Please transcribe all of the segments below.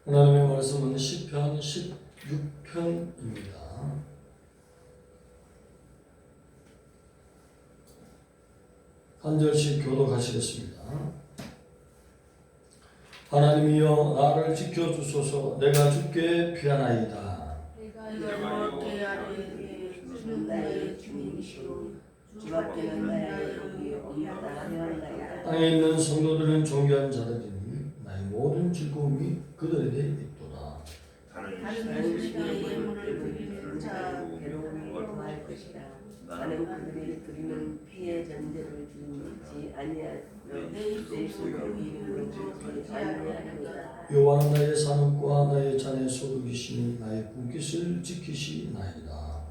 하나님의 말씀은 시편 16편입니다. 한 절씩 교독하시겠습니다. 하나님이여 나를 지켜주소서. 내가 주께 피하나이다. 내가 여호와께 아뢰되 주는 나의 주님이시오 주 앞에는 나의 영이 없나이다. 땅에 있는 성도들은 존귀한 자들이니 나의 모든 즐거움이 그들에게 있도다. 다른 시대의 예물을 드리는 자 괴로움이 더할 것이라. 나는 그들이 드리는 피의 전제를 드리지 아니하며 내 입술로 그 이름으로 부르지 아니하리로다. 여호와는 나의 산업과 나의 잔의 소득이시니 나의 분깃을 지키시나이다.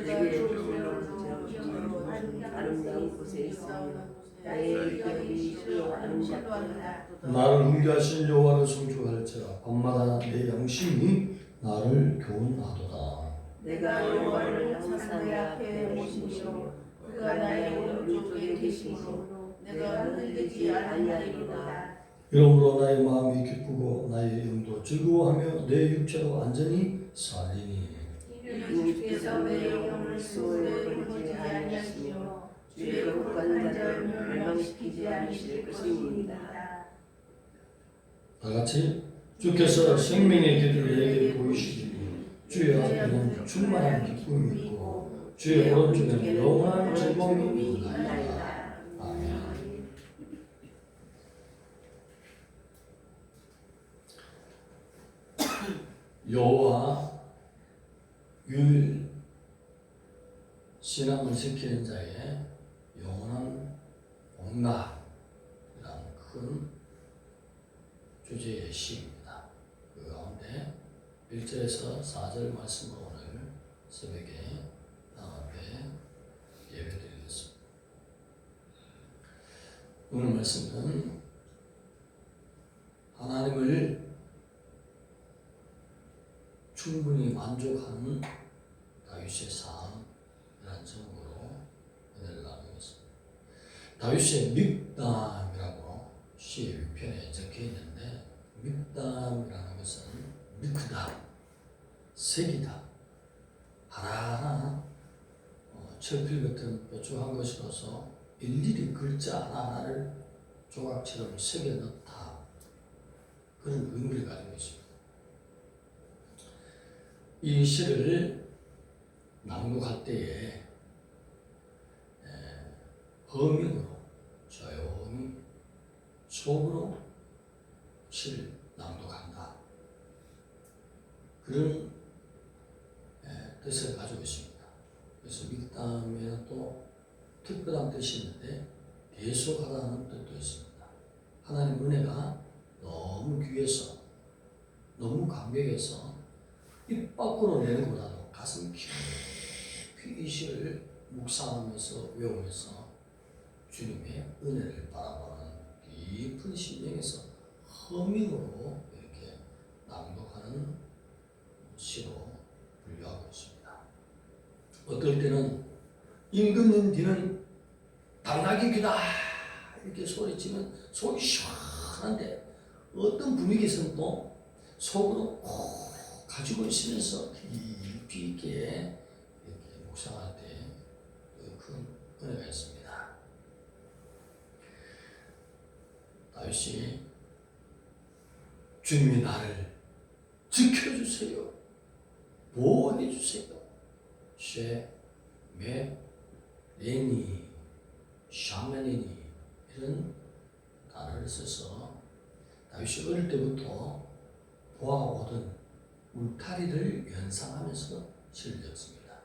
내게 저물로 아름다운 곳에 있으며 나의 이름이 실로 아름답도다. 나를 훈계하신 여호와를 송축할지라. 밤마다 내 양심이 나를 교훈하도다. 내가 여호와를 항상 내 앞에 모시며 그가 나의 오른쪽에 계시므로 내가 흔들리지 아니하리로다. 이러므로 나의 마음이 기쁘고 나의 영도 즐거워하며 내 육체로 안전히 살리니. 이는 주께서 내 영혼을 수호에 버리지 아니하시며 주의 거룩한 자를 멸망시키지 않으실 것입니다. 다 같이 주께서 생명의 길을 내게 보이시리니 주의 앞에는 충만한 기쁨이 있고 주의 오른쪽에는 영원한 즐거움이 있나이다. 아멘. 여호와 유일 신앙을 지키는 자의 영원한 복락이라는 큰 주제의 시입니다. 그 가운데 1절에서 4절 말씀을 오늘 새벽에 하나님 앞에 예배드리겠습니다. 오늘 말씀은 하나님을 충분히 만족하는 다윗의 삶이라는 제목으로 은혜를 나누겠습니다. 다윗의 믹담이라고 시의 위편에 적혀 있는데, 믹담이라는 것은 미크다, 색이다, 하나하나 철필 같은 뾰족한 것이라서 일일이 글자 하나하나를 조각처럼 새겨 넣다, 그런 의미를 가지고 있습니다. 이 시를 낭독할 때에 허밍으로 조용히 속으로 시를 낭독한다, 그런 뜻을 가지고 있습니다. 그래서 믹담에는 또 특별한 뜻이 있는데 계속하다는 뜻도 있습니다. 하나님 은혜가 너무 귀해서, 너무 감격해서 입 밖으로 내는 것보다도 가슴 깊이 이 시를 묵상하면서 외우면서 주님의 은혜를 바라보는 깊은 심령에서 허밍으로 이렇게 낭독하는 시로 분류하고 있습니다. 어떨 때는 임금님 뒤는 당나귀 귀다 이렇게 소리치면 속이 시원한데, 어떤 분위기에서는 또 속으로 가지고 있으면서 깊이 있게 이렇게 묵상할 때 큰 은혜가 있습니다. 다윗이 주님이 나를 지켜주세요, 보호해주세요, 레니, 샤메니니 이런 단어를 써서 다윗이 어릴 때부터 보아오던 울타리를 연상하면서 시를 적습니다.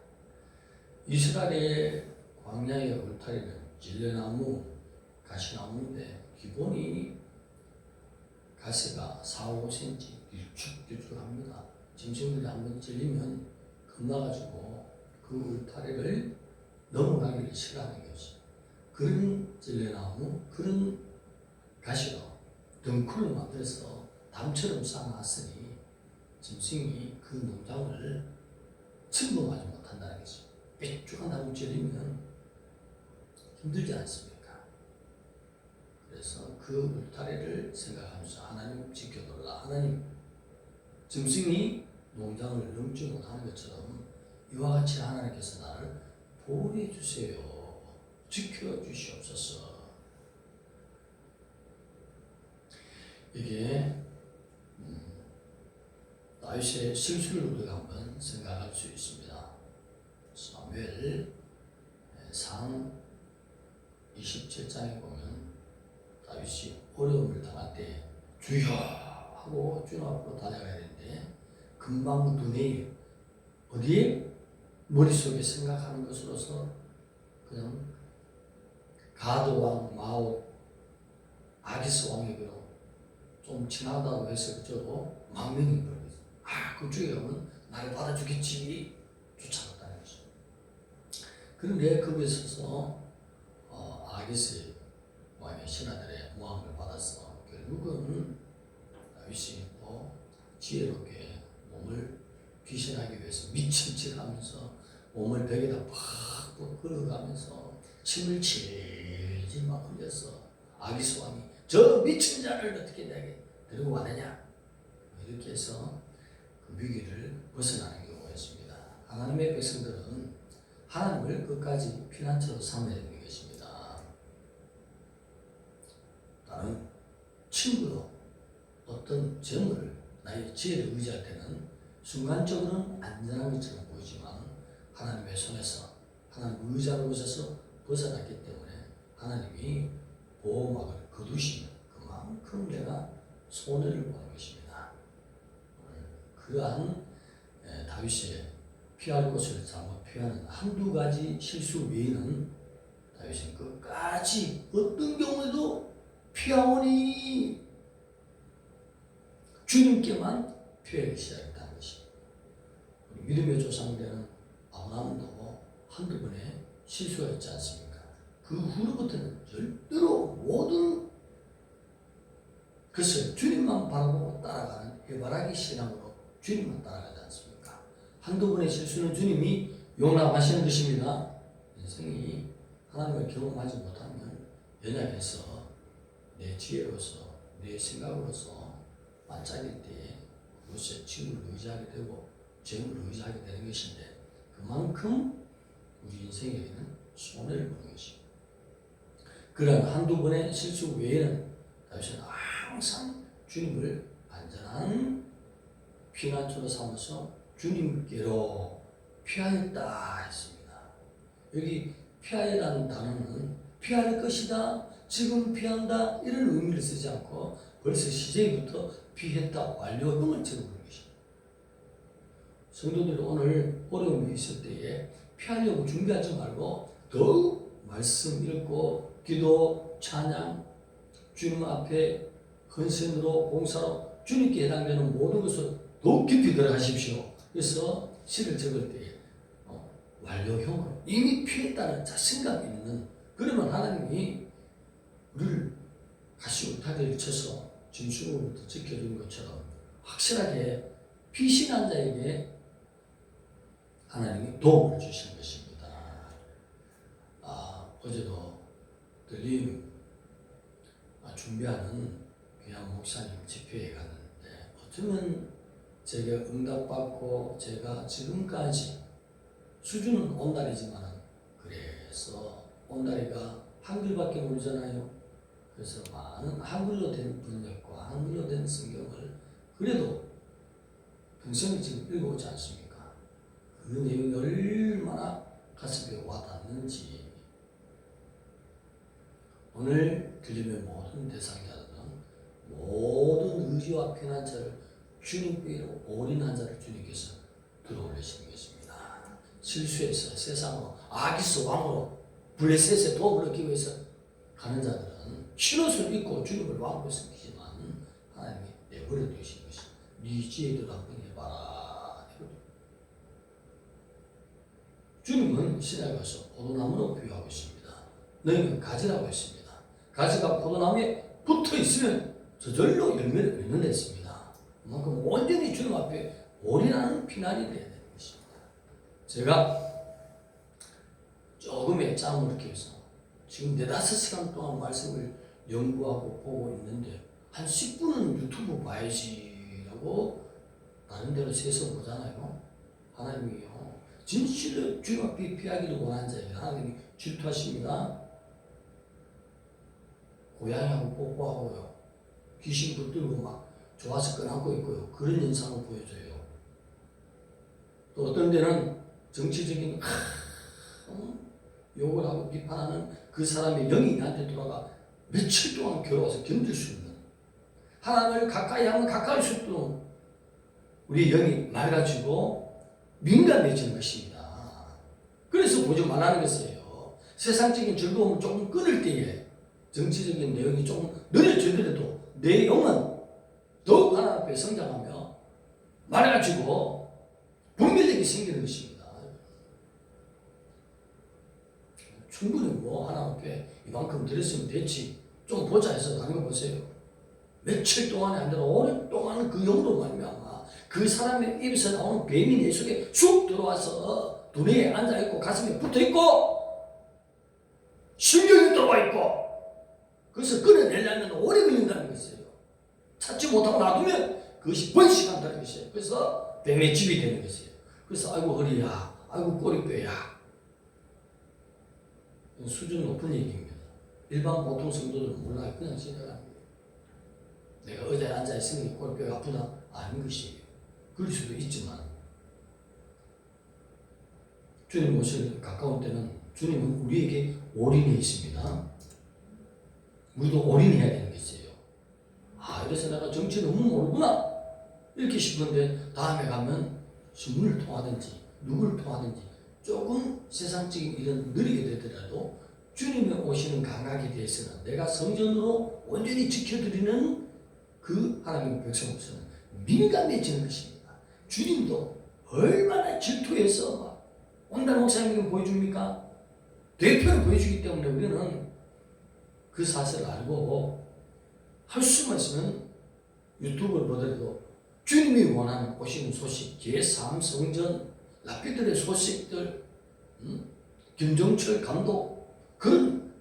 이스라엘의 광야의 울타리는 질레나무, 가시나무인데 기본이 가시가 4-5cm 길쭉길쭉합니다. 짐승들이 한번 찔리면 겁나가지고 그 울타리를 넘어가기를 싫어하는 것이, 그런 질레나무, 그런 가시가 덩쿨을 만들어서 담처럼 쌓아놨으니 짐승이 그 농장을 침범하지 못한다는 것이죠. 뾰족한 나무 찔리면 힘들지 않습니까? 그래서 그 울타리를 생각하면서 하나님 지켜달라, 하나님 짐승이 농장을 넘지 못하는 것처럼 이와 같이 하나님께서 나를 보호해 주세요. 지켜 주시옵소서. 이게 다윗의 실수를 우리가 한번 생각할 수 있습니다. 사무엘 상 27장에 보면 다윗이 어려움을 당할 때 주여 하고 주님 앞으로 달려가야 되는데 금방 눈에 어디에 머릿속에 생각하는 것으로서 그냥 가드 왕 마오 아기스 왕에게로 좀 지나다고 해서 그저고 망명이 벌어졌어요. 그쪽에 가면 나를 받아주겠지 쫓아갔다는 거죠. 그런데 거기에 있어서 아기스 왕의 신하들의 모함을 받아서 결국은 다윗이 지혜롭게 몸을 귀신하기 위해서 미친 척 하면서 몸을 벽에다 팍 걸어가면서 침을 질질 막 흘려서 아기스 왕이 저 미친 자를 어떻게 내게 데리고 왔느냐 이렇게 해서 그 위기를 벗어나는 경우가 있습니다. 하나님의 백성들은 하나님을 끝까지 피난처로 삼아야 되는 것입니다. 나는 친구로 어떤 정을 나의 지혜를 의지할 때는 순간적으로는 안전한 것처럼 보이지만 하나님의 손에서 하나님 의자로 오셔서 벗어났기 때문에 하나님이 보호막을 거두시면 그만큼 내가 손해를 보는 것입니다. 그러한 다윗의 피할 곳을 잘못 피하는 한두 가지 실수 외에는 다윗은 끝까지 어떤 경우에도 피하오니 주님께만 피하기 시작했다는 것입니다. 믿음의 조상되는 아브라함도 한두 번의 실수가 있지 않습니까? 그 후로부터는 절대로 모든 것을 주님만 바라보고 따라가는 해바라기 신앙으로 주님만 따라가지 않습니까? 한두 번의 실수는 주님이 용납하시는 것입니다. 인생이 하나님을 경험하지 못하면 연약해서 내 지혜로서 내 생각으로서 반짝일 때에 그것에 친구를 의지하게 되고 정을 의지하게 되는 것인데 그만큼 우리 인생에게는 손해를 보는 것입니다. 그런 한두 번의 실수 외에는 다윗은 항상 주님을 안전한 피난처로 삼아서 주님께로 피하였다 했습니다. 여기 피하였다는 단어는 피할 것이다, 지금 피한다 이런 의미를 쓰지 않고 벌써 시제부터 피했다 완료형을 적어보는 것입니다. 성도들이 오늘 어려움이 있을 때에 피하려고 준비하지 말고 더욱 말씀 읽고 기도, 찬양, 주님 앞에 헌신으로 봉사로 주님께 해당되는 모든 것을 더욱 깊이 들어가십시오. 그래서 시를 적을 때 완료형으로 이미 피했다는 자신감이 있는 그러면 하나님이 우리를 가시 울타리를 쳐서 짐승으로부터 지켜주는 것처럼 확실하게 피신한 자에게 하나님이 도움을 주시는 것입니다. 어제도 들림 준비하는 귀한 목사님 집회에 갔는데 어쩌면 제가 응답받고 제가 지금까지 수준은 온달이지만 그래서 온달이가 한글밖에 모르잖아요. 그래서 많은 한글로 된 번역과 한글로 된 성경을 그래도 평생을 지금 읽어오지 않습니까? 그 내용이 얼마나 가슴에 와닿는지 오늘 들림의 모든 대상자들은 모든 의지와 피난처를 주님께로 올인한 자를 주님께서 들어올리시는 것입니다. 실수해서 세상으로 아기스 왕으로 블레셋의 도움을 얻기 위해서 가는 자들은 신옷을 입고 주님을 왕으로 섬기지만 하나님이 내버려 두시는 것이 네 지혜대로 한번 해봐라. 주님은 신약에 가서 포도나무로 비유하고 있습니다. 너희는 가지라고 했습니다. 가지가 포도나무에 붙어 있으면 저절로 열매를 맺는다 했습니다. 그만큼 온전히 주님 앞에 올인하는 피난이 되어야 되는 것입니다. 제가 조금의 짬을 끼워서 지금 4-5시간 동안 말씀을 연구하고 보고 있는데 한 10분은 유튜브 봐야지라고 나름대로 세서 보잖아요. 하나님이요. 진실로 주님 앞에 피하기를 원하는 자에게 하나님이 질투하십니다. 고양이하고 뽀뽀하고요. 귀신 붙들고 막 좋아서 껴안고 있고요. 그런 현상을 보여줘요. 또 어떤 데는 정치적인 욕을 하고 비판하는 그 사람의 영이 나한테 돌아가 며칠 동안 괴로워서 견딜 수 있는, 하나님을 가까이 하면 가까울수록 우리 영이 맑아지고 민감해지는 것입니다. 그래서 보지 말라는 것이에요. 세상적인 즐거움을 조금 끊을 때에 정치적인 내용이 조금 느려지더라도 내 영은 더욱 하나님 앞에 성장하며 맑아지고 분별력이 생기는 것입니다. 충분히 뭐 하나님 앞에 이만큼 드렸으면 됐지, 좀 보자 해서 다니면 보세요. 며칠 동안이 아니라 오랫동안 그 영으로 말미암아 그 사람의 입에서 나오는 뱀이 내 속에 쑥 들어와서 두뇌에 앉아있고 가슴에 붙어있고 신경이 들어와 있고, 그래서 끊어내려면 오래 걸린다는 것이에요. 찾지 못하고 놔두면 그것이 번식한다는 것이에요. 그래서 뱀의 집이 되는 것이에요. 그래서 아이고 허리야, 아이고 꼬리뼈야. 수준 높은 얘기입니다. 일반 보통 성도들은 몰라요. 그냥 생각합니다. 내가 의자에 앉아있으니 꼬리뼈가 아프다? 아닌 것이에요. 그럴 수도 있지만 주님 오실 가까운 때는 주님은 우리에게 올인해 있습니다. 우리도 올인해야 되는 것이에요. 아, 이래서 내가 정치 너무 모르구나 이렇게 싶은데 다음에 가면 신문을 통하든지 누구를 통하든지 조금 세상적인 일은 느리게 되더라도 주님이 오시는 감각에 대해서는 내가 성전으로 온전히 지켜드리는 그 하나님의 백성으로서는 민감해지는 것입니다. 주님도 얼마나 질투해서 막 온다는 목사님에게 보여줍니까? 대표를 보여주기 때문에 우리는 그 사실을 알고 할 수만 있으면 유튜브를 보더라도 주님이 원하는 오시는 소식, 제3 성전, 라피들의 소식들, 김정철 감독, 그런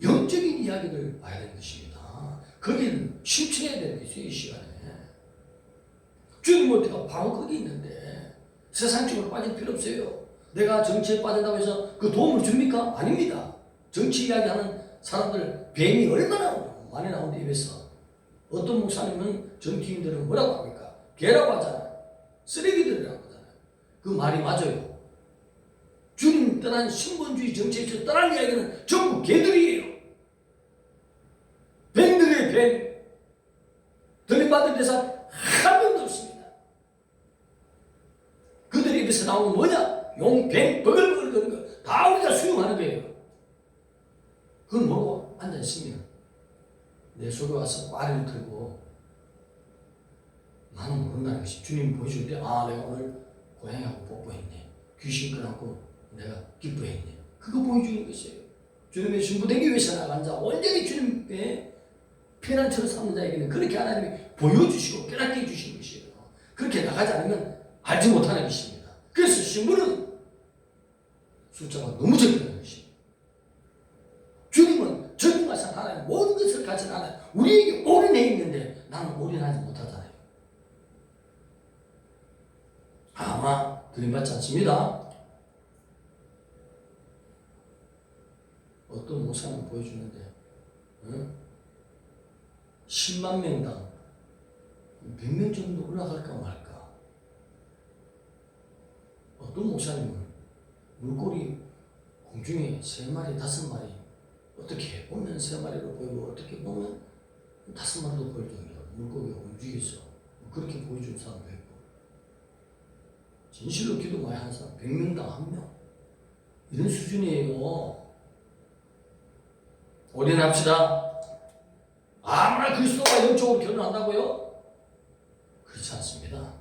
영적인 이야기를 봐야 되는 것입니다. 거기는 실천해야 되는 것이에요. 이 시간에 주님 어디가 바로 거기 있는데 세상적으로 빠질 필요 없어요. 내가 정치에 빠진다고 해서 그 도움을 줍니까? 아닙니다. 정치 이야기하는 사람들 뱀이 얼마나 많이 나오는데 입에서 어떤 목사님은 정치인들은 뭐라고 합니까? 개라고 하잖아요. 쓰레기들이라고 하잖아요. 그 말이 맞아요. 주님 떠난 신본주의 정치에서 떠난 이야기는 전부 개들이에요. 뱀들이에요. 뱀. 들림받은 대사 한 명도 없습니다. 그들의 입에서 나오는 건 뭐냐? 용, 뱀, 버글버글 거리는 거 다 우리가 수용하는 거예요. 그걸 모르고 앉아있으면 내 속에 와서 꽈리를 들고 나는 모른다는 것이 주님 보여줄 때, 아, 내가 오늘 고양이하고 뽀뽀했네, 귀신 끄라고 내가 기뻐했네, 그거 보여주는 것이에요. 주님의 신부되기 위해서 나간 자, 온전히 주님의 피난처를 삼는 자에게는 그렇게 하나님이 보여주시고 깨닫게 해주시는 것이에요. 그렇게 나가지 않으면 알지 못하는 것입니다. 그래서 신부는 숫자가 너무 적다는 것입니다. 주님은 전능하신 하나님, 모든 것을 가진 하나님, 우리에게 올인해 있는데 나는 올인하지 못하잖아요. 아마 들림받지 않습니다. 어떤 목사님 보여주는데 10만 명당 100명 정도 올라갈까 말까. 어떤 목사님은 물고기 공중에 3마리, 5마리, 어떻게 보면 3마리로 보이고 어떻게 보면 5마리도 보일 정도로 물고기가 움직여서 그렇게 보여준 사람도 있고, 진실로 기도 많이 하는 사람 100명당 1명, 이런 수준이에요. 올인합시다. 아무나 그리스도와 영적으로 결혼한다고요? 그렇지 않습니다.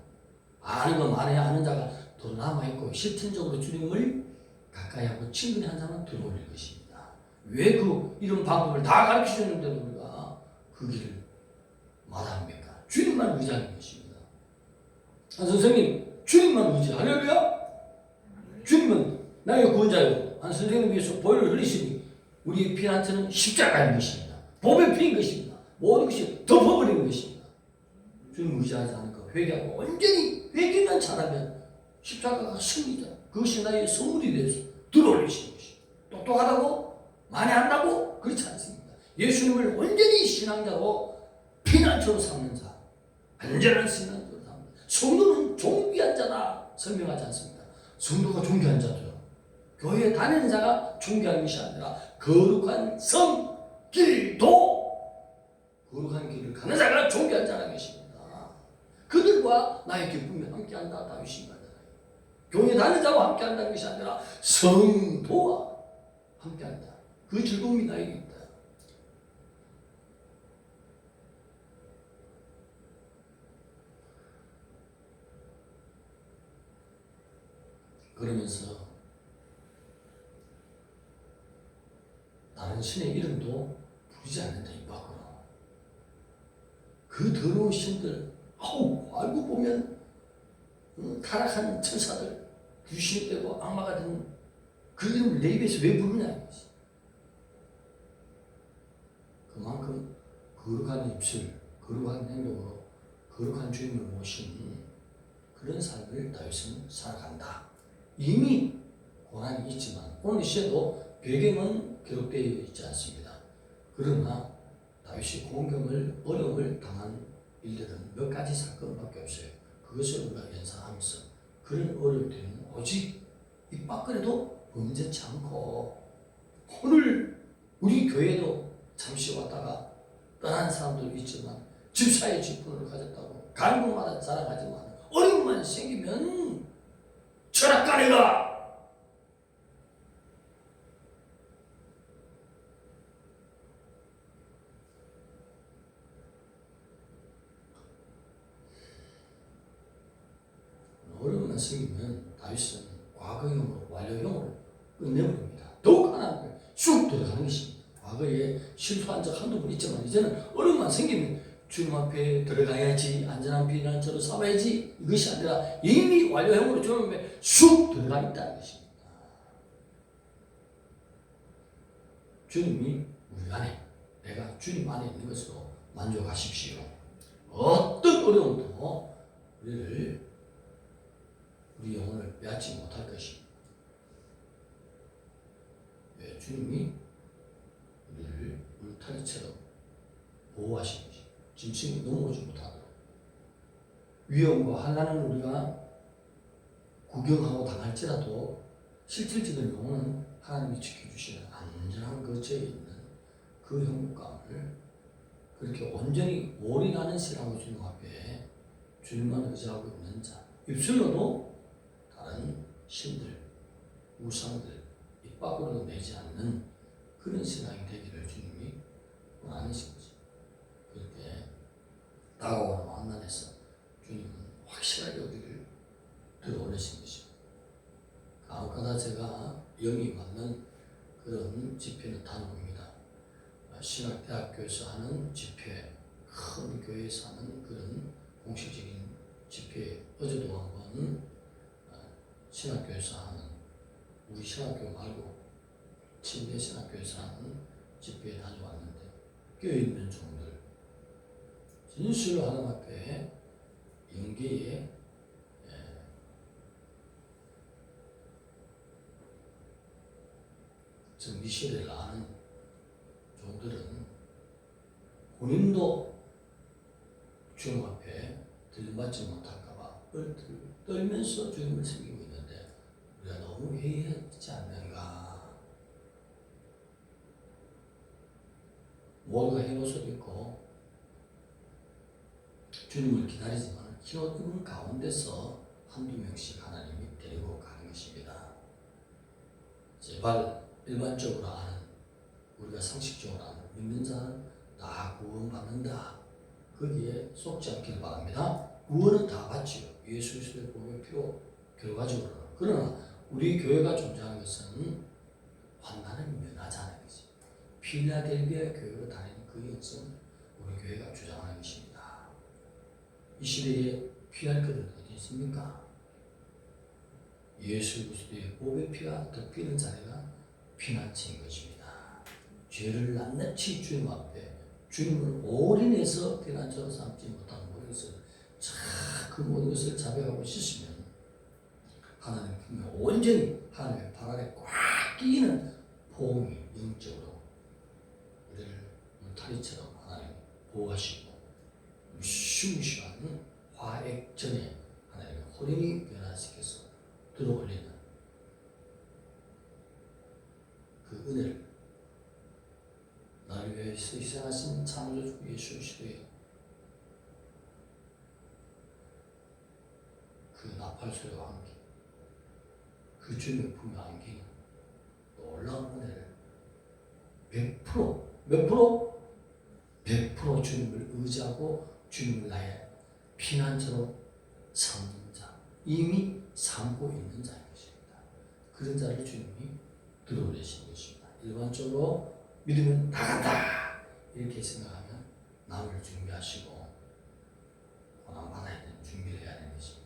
아는 거 많아야 아는 자가 더 남아있고 실천적으로 주님을 가까이 하고 친근히 한 사람은 들어올릴 것입니다. 왜 이런 방법을 다 가르쳐 주는데도 우리가 그 길을 마다합니까? 주님만 의지하는 것입니다. 한 선생님, 주님만 의지. 할렐루야? 주님은 나의 구원자요. 한 선생님 위해서 보혈을 흘리시니 우리의 피난처는 십자가인 것입니다. 보배 피인 것입니다. 모든 것이 덮어버리는 것입니다. 주님 의지하지 않은 거 회개하고 온전히 회개만 잘하면 십자가가 승리다. 그것이 나의 선물이 되어서 들어올리시는 것이. 똑똑하다고? 많이 한다고? 그렇지 않습니다. 예수님을 온전히 신앙자로 피난처로 삼는 자, 안전한 신앙자로 삼는 자. 성도는 존귀한 자다 설명하지 않습니다. 성도가 존귀한 자죠. 교회에 다니는 자가 존귀한 것이 아니라 거룩한 성, 길, 도, 거룩한 길을 가는 자가 존귀한 자라는 것입니다. 그들과 나의 기쁨이 함께한다. 다윗이 말하잖아요. 교회 다니는 자와 함께한다는 것이 아니라 성도와 함께한다. 그 즐거움이 나에게 있다. 그러면서 다른 신의 이름도 부르지 않는다. 이 밖으로. 그 더러운 신들, 알고 보면 타락한 천사들, 귀신이 되고 악마가 된 그 이름을 내 입에서 왜 부르냐 이것이. 그만큼 거룩한 입술, 거룩한 행동으로 거룩한 주님을 모신 그런 삶을 다윗은 살아간다. 이미 고난이 있지만 오늘 시에도 배경은 기록되어 있지 않습니다. 그러나 다윗이 공경을 어려움을 당한 일들은 몇 가지 사건밖에 없어요. 그것을 우리가 연상하면서 그런 어려울 때는 오직 입 밖으로도 범죄치 않고 오늘 우리 교회도 잠시 왔다가 떠난 사람도 있지만 집사의 직분을 가졌다고 간국마다 자랑하지만 어려움만 생기면 철학가래가 어려움만 생기면 다윗은 과거형으로 완료형으로 끝내버립니다. 더욱 하나님을 쑥 들어가는 것입니다. 과거에 실수한 적 한두 번 있지만 이제는 어려움만 생기면 주님 앞에 들어가야지, 안전한 피난처로 삼아야지, 이것이 아니라 이미 완료형으로 주님 앞에 쑥 들어가 있다는 것입니다. 주님이 우리 안에, 내가 주님 안에 있는 것으로 만족하십시오. 어떤 어려움도 우리 영혼을 빼앗지 못할 것입니다. 왜? 주님이 우리를 울타리처럼 보호하신 것입니다. 짐승이 넘어오지 못하도록. 위험과 환난은 우리가 구경하고 당할지라도 실질적인 영혼은 하나님이 지켜주시는 안전한 거처에 있는 그 행복감을 그렇게 온전히 올인하는 신앙으로 주님 앞에 주님만 의지하고 있는 자, 입술로도 다른 신들, 우상들 입 밖으로 내지 않는 그런 신앙이 되기를 주님이 원하시는 거죠. 그렇게 다가오는 환난에서 주님은 확실하게 우리를 들어올리신 것입니다. 간혹가다 제가 영이 맞는 그런 집회는 단호입니다. 신학대학교에서 하는 집회, 큰 교회에서 하는 그런 공식적인 집회, 어제도 한번 신학교에서 하는, 우리 신학교 말고 침대 신학교에서 하는 집회에 다녀왔는데 껴있는 종들 진실로 하나님 앞에 영계에 정비시대를 아는 종들은 본인도 주님 앞에 들림받지 못할까봐 떨면서 주님을 섬기고 있는데 우리가 너무 회의하지 않는가. 모두가 흰 옷을 입고 주님을 기다리지만 흰 옷 입은 가운데서 한두 명씩 하나님이 데리고 가는 것입니다. 제발 일반적으로 아는, 우리가 상식적으로 아는 믿는 자는 다 구원받는다. 거기에 속지 않기를 바랍니다. 구원은 다 받지요. 예수 그리스도의 복음의 피로 결과적으로. 그러나 우리 교회가 존재하는 것은 환난을 면하지 않은 것이. 필라델비아 교회로 다니는 그 역사는 우리 교회가 주장하는 것입니다. 이 시대에 피할 것은 어디 있습니까? 예수 그리스도의 복음의 피가 덮이는 자리가 피난처인 것입니다. 죄를 낱낱이 주님 앞에 주님을 올인해서 피난처로 삼지 못하는 것을 그 모든 것을 자백하고 씻으면 하나님 온전히 하나님의 발 아래 꽉 끼이는 보험이 영적으로 우리를 울타리처럼 하나님 보호하시고 무시무시한 화액전에 하나님의 호련히 변화시켜서 들어올리는 그 은혜를 나를 위해서 희생하신 창조주 예수 그리스도의 그 나팔소리와 함께 그 주님의 품에 안기는 놀라운 은혜를 몇 프로? 100% 주님을 의지하고 주님을 나의 피난처로 삼는 자, 이미 삼고 있는 자인 것입니다. 그런 자를 주님이 들어올리신 것입니다. 일반적으로 믿으면 나간다 이렇게 생각하면 남을 준비하시고 고난받아야 되는 준비를 해야 되는 것입니다.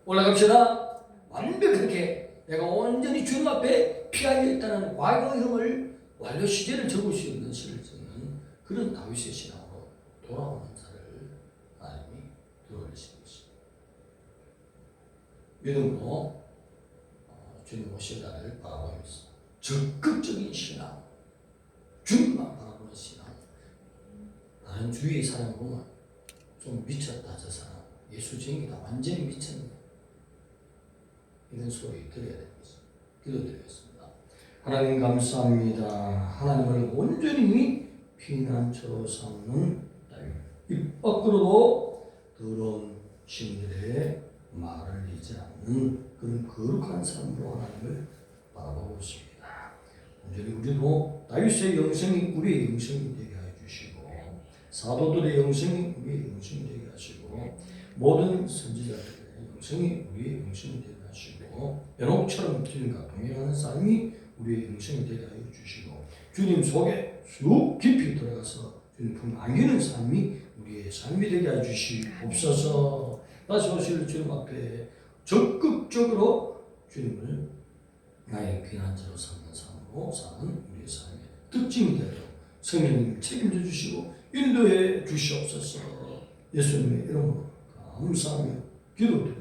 올라갑시다. 완벽하게 내가 온전히 주님 앞에 피하여 있다는 과거형을 완료 시제를 적을 수 있는 시를 적는 그런 다윗의 신앙으로 돌아오는 자를 하나님이 들어올리신 것입니다. 믿음으로 주님 오실 날을 바라보면서 적극적인 신앙, 주님만 바라보는 신앙. 나는 주위의 사람 보면 좀 미쳤다 저 사람 예수쟁이다 완전히 미쳤네 이런 소리 들어야 되겠습니다. 기도드리겠습니다. 하나님 감사합니다. 하나님을 온전히 피난처로 삼는 입 밖으로도 더러운 신들의 말을 잊지 않는 그런 거룩한 삶으로 하나님을 바라보고 있습니다. 온전히 우리도 다윗의 영성이 우리의 영성이 되게 하여 주시고 사도들의 영성이 우리의 영성이 되게 하시고 모든 선지자들의 영성이 우리의 영성이 되게 하시고 에녹처럼 주님과 동행하는 삶이 우리의 영성이 되게 하여 주시고 주님 속에 쑥 깊이 들어가서 주님 품 안기는 삶이 우리의 삶이 되게 하여 주시옵소서. 다시 오실 주님 앞에 적극적으로 주님을 나의 피난처로 삼는 삶으로 사는 우리의 삶의 특징이 되도록 성령님 책임져 주시고 인도해 주시옵소서. 예수님의 이름으로 감사하며 기도드립니다.